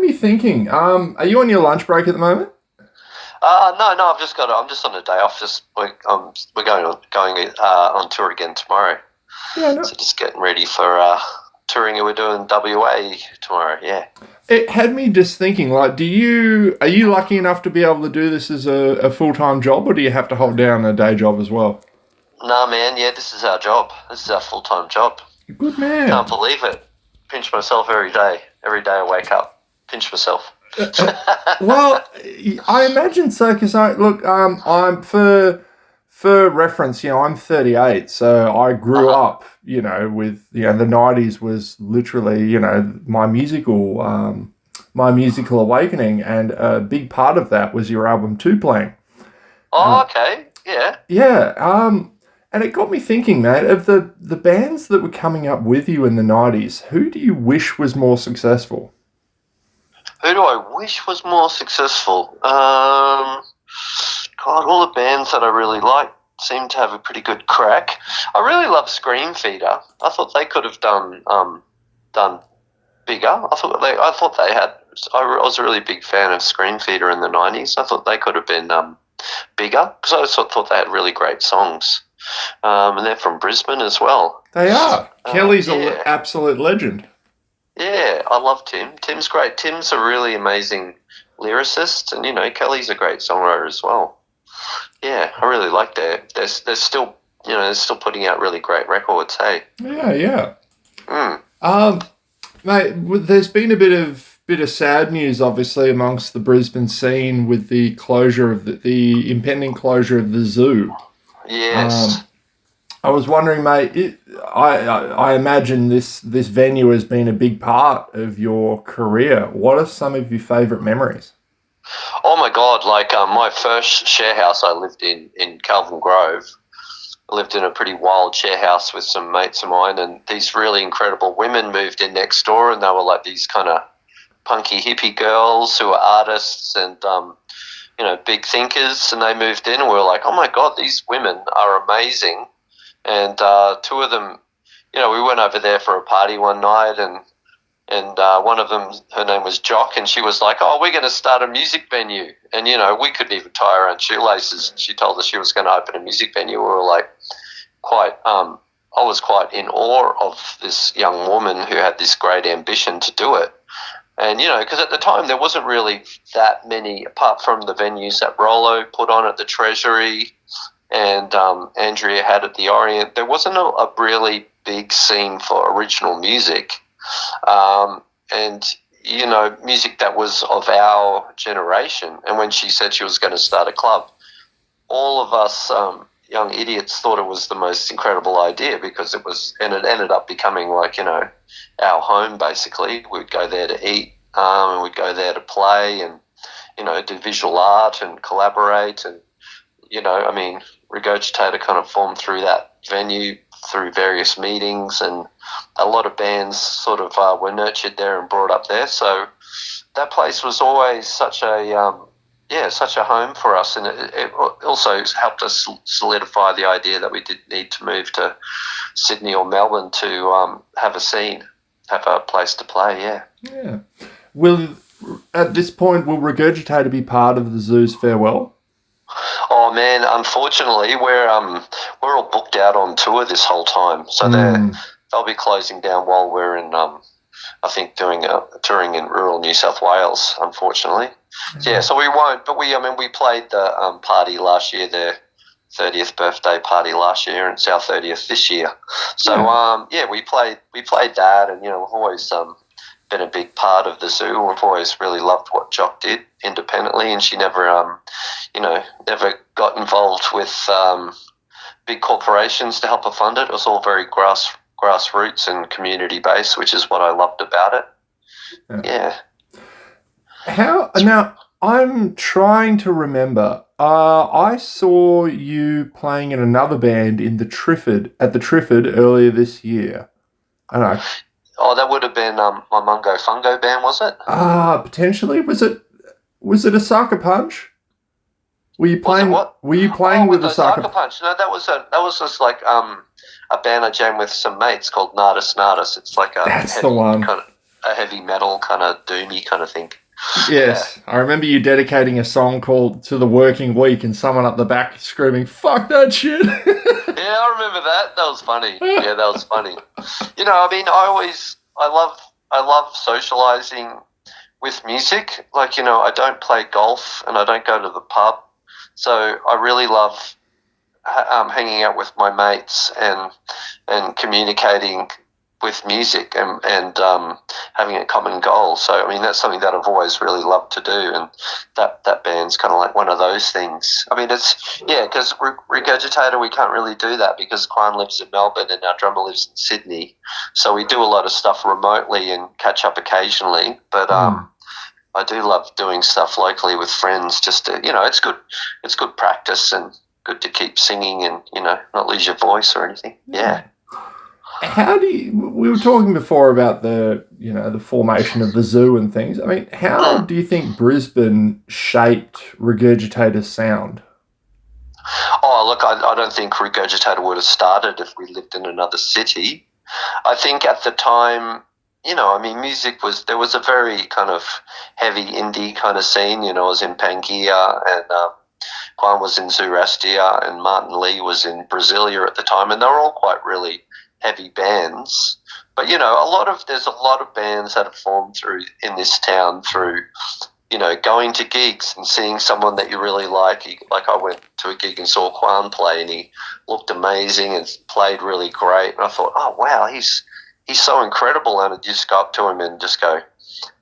me thinking. Are you on your lunch break at the moment? No, I'm just on a day off. We're going on tour again tomorrow. Yeah, no. So just getting ready for touring. We're doing WA tomorrow. Yeah. It had me just thinking, like, are you lucky enough to be able to do this as a full-time job, or do you have to hold down a day job as well? Nah, man. Yeah, this is our job. This is our full-time job. Good man. Can't believe it. Pinch myself every day. Every day I wake up, pinch myself. Well, I imagine so, because I'm for reference, I'm 38, so I grew up, with the 90s was literally, my musical awakening, and a big part of that was your album Plang. Oh, okay, yeah. Yeah, and it got me thinking, mate, of the bands that were coming up with you in the 90s, who do you wish was more successful? Who do I wish was more successful? God, all the bands that I really like seem to have a pretty good crack. I really love Scream Feeder. I thought they could have done bigger. I thought they had. I was a really big fan of Scream Feeder in the 90s. I thought they could have been bigger, because I also thought they had really great songs. And they're from Brisbane as well. They are. Kelly's an absolute legend. Yeah, I love Tim. Tim's great. Tim's a really amazing lyricist, and Kelly's a great songwriter as well. Yeah, I really like that. They're still they're still putting out really great records. Hey. Yeah. Mm. Mate, there's been a bit of sad news, obviously, amongst the Brisbane scene with the closure of the impending closure of the zoo. Yes. I was wondering, mate. I imagine this venue has been a big part of your career. What are some of your favourite memories? Oh my God! Like my first share house I lived in Calvin Grove. I lived in a pretty wild share house with some mates of mine, and these really incredible women moved in next door, and they were like these kind of punky hippie girls who were artists and big thinkers, and they moved in, and we were like, oh my God, these women are amazing. And two of them, we went over there for a party one night, and one of them, her name was Jock, and she was like, oh, we're going to start a music venue. And, we couldn't even tie our own shoelaces. She told us she was going to open a music venue. We were like I was quite in awe of this young woman who had this great ambition to do it. And, because at the time there wasn't really that many, apart from the venues that Rollo put on at the Treasury and Andrea had at the Orient, there wasn't a really big scene for original music. And, music that was of our generation. And when she said she was going to start a club, all of us young idiots thought it was the most incredible idea, because it ended up becoming like, our home, basically. We'd go there to eat, and we'd go there to play and, do visual art and collaborate. And, Regurgitator kind of formed through that venue, through various meetings, and a lot of bands sort of were nurtured there and brought up there. So that place was always such a home for us, and it also helped us solidify the idea that we did need to move to Sydney or Melbourne to have a scene, have a place to play. Yeah. At this point, will Regurgitator be part of the Zoo's farewell? Oh man, unfortunately, we're all booked out on tour this whole time, so they'll be closing down while we're in, I think, touring in rural New South Wales. Unfortunately, yeah. So we won't, but we played the party last year, their 30th birthday party last year, and it's our 30th this year. So we played that, and we've always been a big part of the zoo. We've always really loved what Jock did independently, and she never got involved with big corporations to help her fund it. It was all very grassroots and community based, which is what I loved about it. Yeah. Now I'm trying to remember. I saw you playing in another band in the Triffid earlier this year. I don't know. Oh, that would have been my Mungo Fungo band, was it? Potentially. Was it a Sucker Punch? Were you playing? What? Were you playing with a Sucker Punch? No, that was just like a band I jammed with some mates called Nardis Nardis. It's like a That's the one. kind a heavy metal kind of doomy kind of thing. Yes, I remember you dedicating a song called "To the Working Week" and someone up the back screaming "Fuck that shit." Yeah, I remember that. That was funny. Yeah, that was funny. You know, I mean, I love socializing with music. Like, you know, I don't play golf and I don't go to the pub, so I really love hanging out with my mates and communicating with music and having a common goal. So, I mean, that's something that I've always really loved to do, and that band's kind of like one of those things. I mean, it's, yeah, because Regurgitator, we can't really do that because Quan lives in Melbourne and our drummer lives in Sydney. So we do a lot of stuff remotely and catch up occasionally, but I do love doing stuff locally with friends just to, you know, it's good practice and good to keep singing and, you know, not lose your voice or anything. Yeah. How do you, we were talking before about the, you know, the formation of the zoo and things. I mean, how do you think Brisbane shaped Regurgitator's sound? Oh, look, I don't think Regurgitator would have started if we lived in another city. I think at the time, you know, I mean, there was a very kind of heavy indie kind of scene. You know, I was in Pangaea and Quan was in Zurastia and Martin Lee was in Brasilia at the time, and they were all quite really heavy bands. But, you know, there's a lot of bands that have formed in this town through, you know, going to gigs and seeing someone that you really like. Like I went to a gig and saw Quan play and he looked amazing and played really great. And I thought, oh, wow, he's so incredible. And I just go up to him and just go,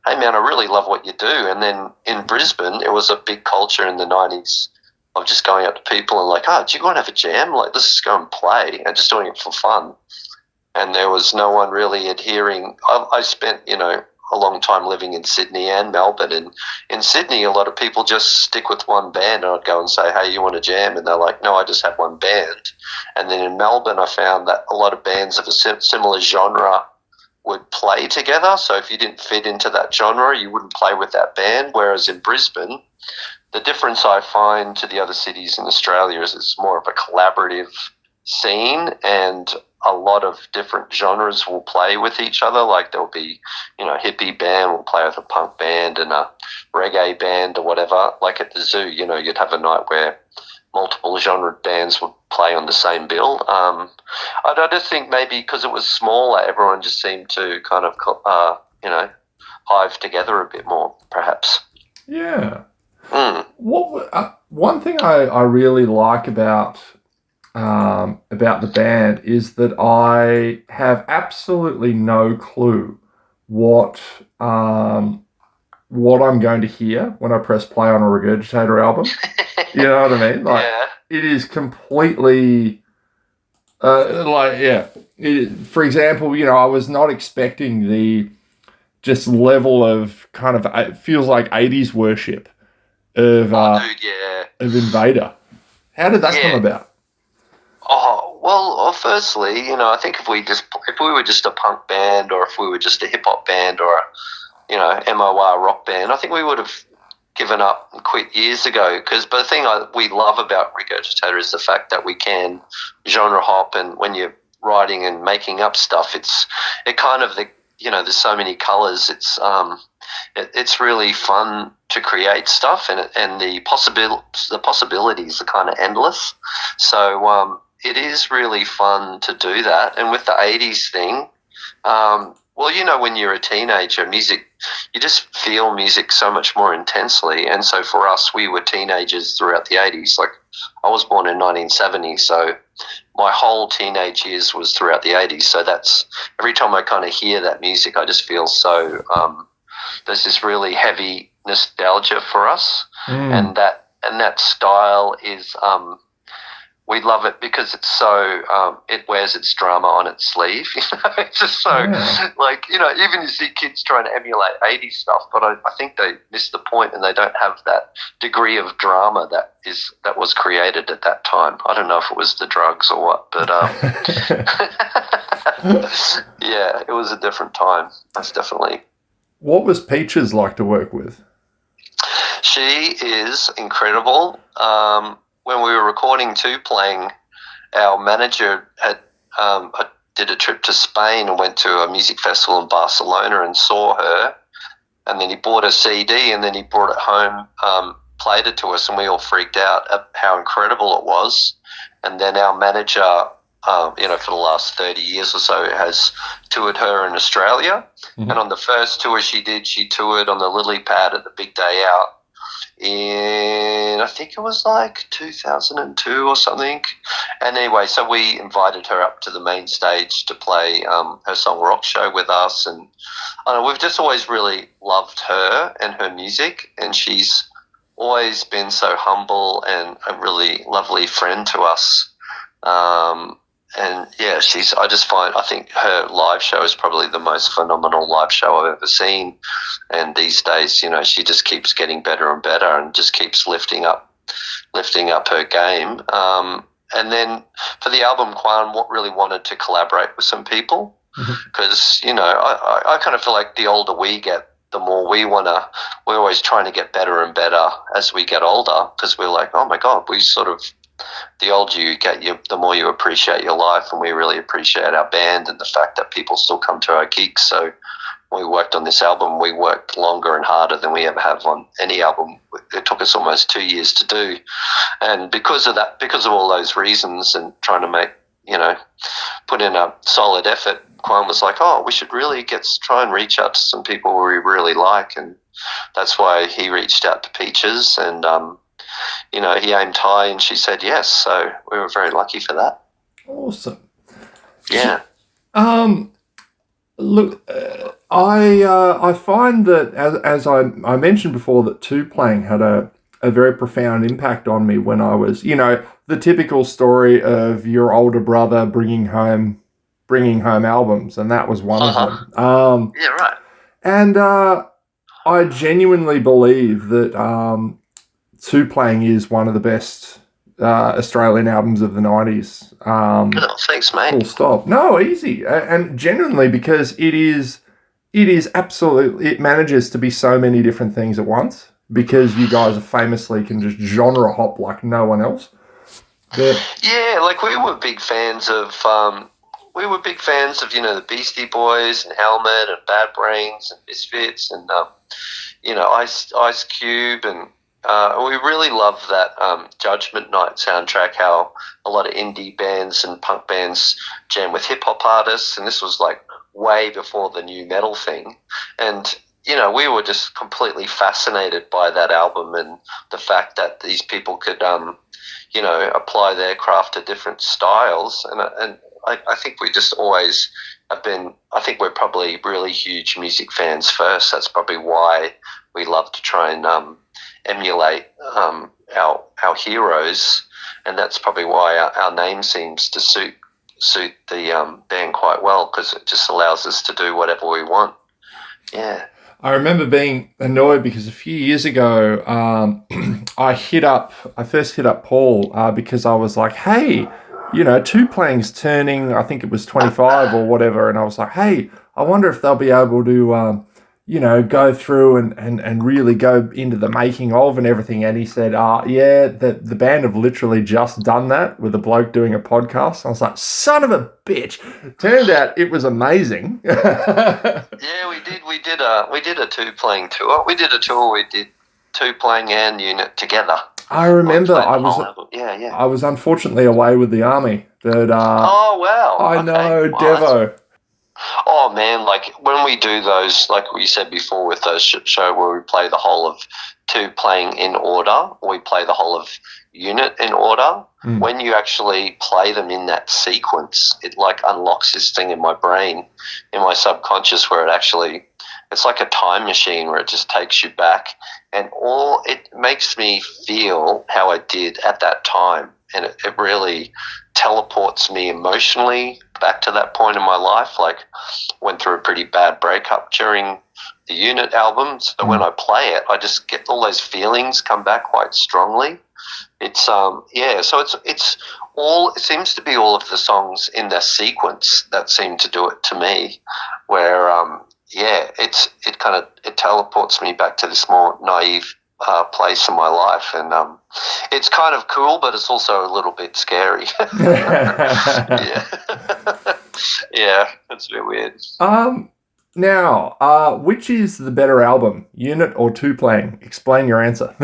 hey, man, I really love what you do. And then in Brisbane, it was a big culture in the 90s of just going up to people and like, oh, do you want to have a jam? Like, let's just go and play, and just doing it for fun. And there was no one really adhering. I spent, you know, a long time living in Sydney and Melbourne. And in Sydney, a lot of people just stick with one band. And I'd go and say, hey, you want to jam? And they're like, no, I just have one band. And then in Melbourne, I found that a lot of bands of a similar genre would play together. So if you didn't fit into that genre, you wouldn't play with that band. Whereas in Brisbane, the difference I find to the other cities in Australia is it's more of a collaborative scene, and a lot of different genres will play with each other. Like there'll be, you know, a hippie band will play with a punk band and a reggae band or whatever. Like at the zoo, you know, you'd have a night where multiple genre bands would play on the same bill. I just think maybe because it was smaller, everyone just seemed to kind of, you know, hive together a bit more, perhaps. Yeah. One thing I really like about the band is that I have absolutely no clue what I'm going to hear when I press play on a Regurgitator album. You know what I mean? Like, yeah. It is completely for example, you know, I was not expecting the just level of kind of, it feels like 80s worship of Invader. How did that come about? Oh, well, firstly, you know, I think if we were just a punk band, or if we were just a hip hop band, or a, you know, MOR rock band, I think we would have given up and quit years ago. But the thing we love about Regurgitator is the fact that we can genre hop, and when you're writing and making up stuff, you know, there's so many colors. It's really fun to create stuff, and the possibilities are kind of endless. So it is really fun to do that. And with the 80s thing, well, you know, when you're a teenager, you just feel music so much more intensely. And so for us, we were teenagers throughout the 80s. Like, I was born in 1970, so my whole teenage years was throughout the 80s. So that's, every time I kind of hear that music, I just feel so, there's this really heavy nostalgia for us. And that style is, we love it because it's so, it wears its drama on its sleeve. You know, it's just so, like, you know, even you see kids trying to emulate 80s stuff, but I think they miss the point, and they don't have that degree of drama that was created at that time. I don't know if it was the drugs or what, but yeah, it was a different time. That's definitely. What was Peaches like to work with? She is incredible. When we were recording Plang, our manager had did a trip to Spain and went to a music festival in Barcelona and saw her. And then he bought a CD and then he brought it home, played it to us, and we all freaked out at how incredible it was. And then our manager, for the last 30 years or so, has toured her in Australia. Mm-hmm. And on the first tour she did, she toured on the Lily Pad at the Big Day Out in, I think it was like 2002 or something. And anyway, so we invited her up to the main stage to play her song Rock Show with us. And we've just always really loved her and her music, and she's always been so humble and a really lovely friend to us. And yeah, I think her live show is probably the most phenomenal live show I've ever seen. And these days, she just keeps getting better and better and just keeps lifting up her game. And then for the album, Kwan really wanted to collaborate with some people, because, I kind of feel like the older we get, the more we're always trying to get better and better as we get older, because we're like, oh my God, the older you get, the more you appreciate your life, and we really appreciate our band and the fact that people still come to our gigs. So when we worked on this album, we worked longer and harder than we ever have on any album. It took us almost 2 years to do. And because of all those reasons and trying to put in a solid effort, Quan was like, oh, we should really try and reach out to some people we really like. And that's why he reached out to Peaches, and he aimed high and she said yes. So we were very lucky for that. Awesome. Yeah. Look, I find that as I mentioned before, that Plang had a very profound impact on me when I was, the typical story of your older brother bringing home albums, and that was one of them. Yeah, right. And I genuinely believe that Plang is one of the best Australian albums of the 90s. Thanks, mate. Full stop. No, easy. And genuinely, because it is absolutely, it manages to be so many different things at once, because you guys famously can just genre hop like no one else. Yeah, like we were big fans of the Beastie Boys and Helmet and Bad Brains and Misfits and Ice Cube, and we really loved that Judgment Night soundtrack, how a lot of indie bands and punk bands jam with hip-hop artists, and this was like way before the new metal thing. And, we were just completely fascinated by that album and the fact that these people could, apply their craft to different styles. And I think we just always have been, I think we're probably really huge music fans first. That's probably why we love to try and emulate our heroes, and that's probably why our name seems to suit the band quite well, because it just allows us to do whatever we want. Yeah. I remember being annoyed because a few years ago, I first hit up Paul because I was like, hey, Plang's turning, I think it was 25 or whatever, and I was like, hey, I wonder if they'll be able to go through and really go into the making of and everything. And he said, yeah, the band have literally just done that with a bloke doing a podcast. I was like, son of a bitch. Turned out it was amazing. Yeah, we did a Plang tour. We did a tour. We did Plang and Unit together. I remember I was unfortunately away with the army, but oh wow, I know, Devo. Oh man, like when we do those, like we said before, with those show where we play the whole of Plang in order, or we play the whole of Unit in order. When you actually play them in that sequence, it like unlocks this thing in my brain, in my subconscious, where it's like a time machine where it just takes you back, and it makes me feel how I did at that time, and it really teleports me emotionally back to that point in my life. Like, went through a pretty bad breakup during the Unit album, so when I play it, I just get all those feelings come back quite strongly. It's so it's all, it seems to be all of the songs in their sequence that seem to do it to me, where it teleports me back to this more naive place in my life, and it's kind of cool, but it's also a little bit scary. Yeah. Yeah, that's a bit weird. Now, which is the better album, Unit or Two Plang? Explain your answer.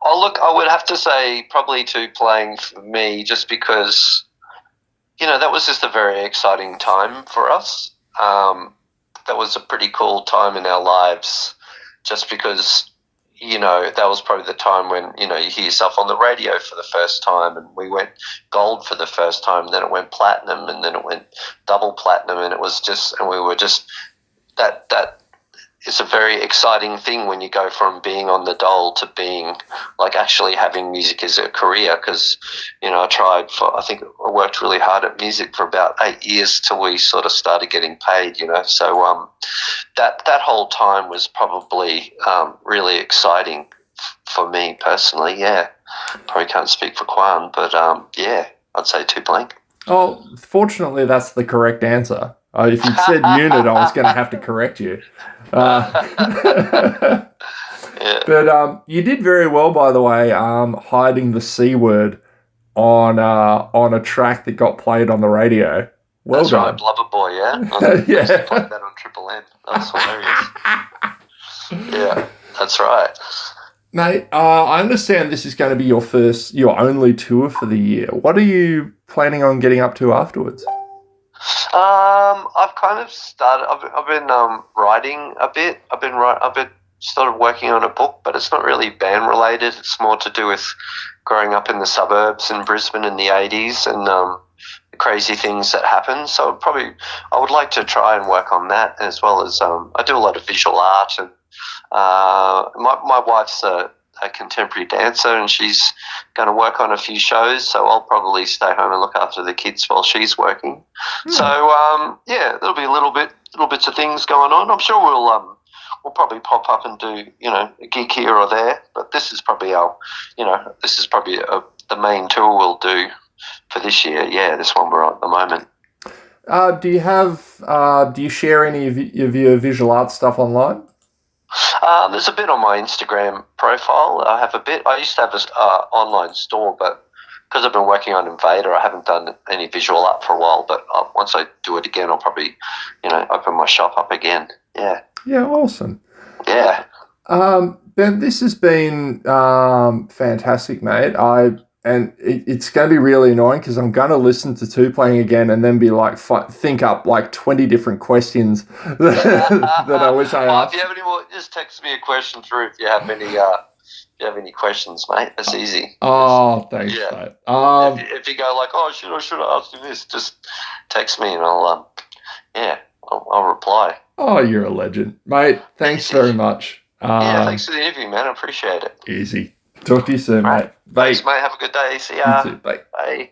Oh, look, I would have to say probably Two Playing for me, just because, that was just a very exciting time for us. That was a pretty cool time in our lives, just because, that was probably the time when, you hear yourself on the radio for the first time, and we went gold for the first time, and then it went platinum, and then it went double platinum, and we were just, that it's a very exciting thing when you go from being on the dole to being like actually having music as a career. Because I think I worked really hard at music for about 8 years till we sort of started getting paid. So that whole time was probably really exciting for me personally. Yeah, probably can't speak for Quan, but yeah, I'd say Two Blank. Oh, fortunately, that's the correct answer. If you'd said Unit, I was going to have to correct you. Yeah. But you did very well, by the way, hiding the C word on a track that got played on the radio. Well That's done. right, Blubber Boy, yeah? Yeah. I played that on Triple M. That was hilarious. Yeah, that's right. Mate, I understand this is going to be your only tour for the year. What are you planning on getting up to afterwards? I've kind of started. I've been writing a bit. I've been sort of working on a book, but it's not really band related. It's more to do with growing up in the suburbs in Brisbane in the '80s and the crazy things that happened. So I would like to try and work on that, as well as I do a lot of visual art, and my wife's a contemporary dancer, and she's going to work on a few shows, so I'll probably stay home and look after the kids while she's working. So yeah, there'll be little bits of things going on. I'm sure we'll probably pop up and do a gig here or there, but this is probably the main tour we'll do for this year. Yeah, this one we're on at the moment. Do you share any of your visual art stuff online? There's a bit on my Instagram profile. I have a bit. I used to have an online store, but because I've been working on Invader, I haven't done any visual art for a while. But once I do it again, I'll probably, open my shop up again. Yeah. Yeah, awesome. Yeah. Ben, this has been fantastic, mate. It's going to be really annoying because I'm going to listen to Two Playing again and then be like, think up like 20 different questions that I wish I asked. If you have any more, just text me a question through if you have any questions, mate. That's easy. Oh, thanks, yeah. mate. If you go like, oh, should I ask you this? Just text me and I'll reply. Oh, you're a legend, mate. Thanks very much. Thanks for the interview, man. I appreciate it. Easy. Talk to you soon, mate. Bye. Thanks, mate. Have a good day. See ya. You too. Bye. Bye.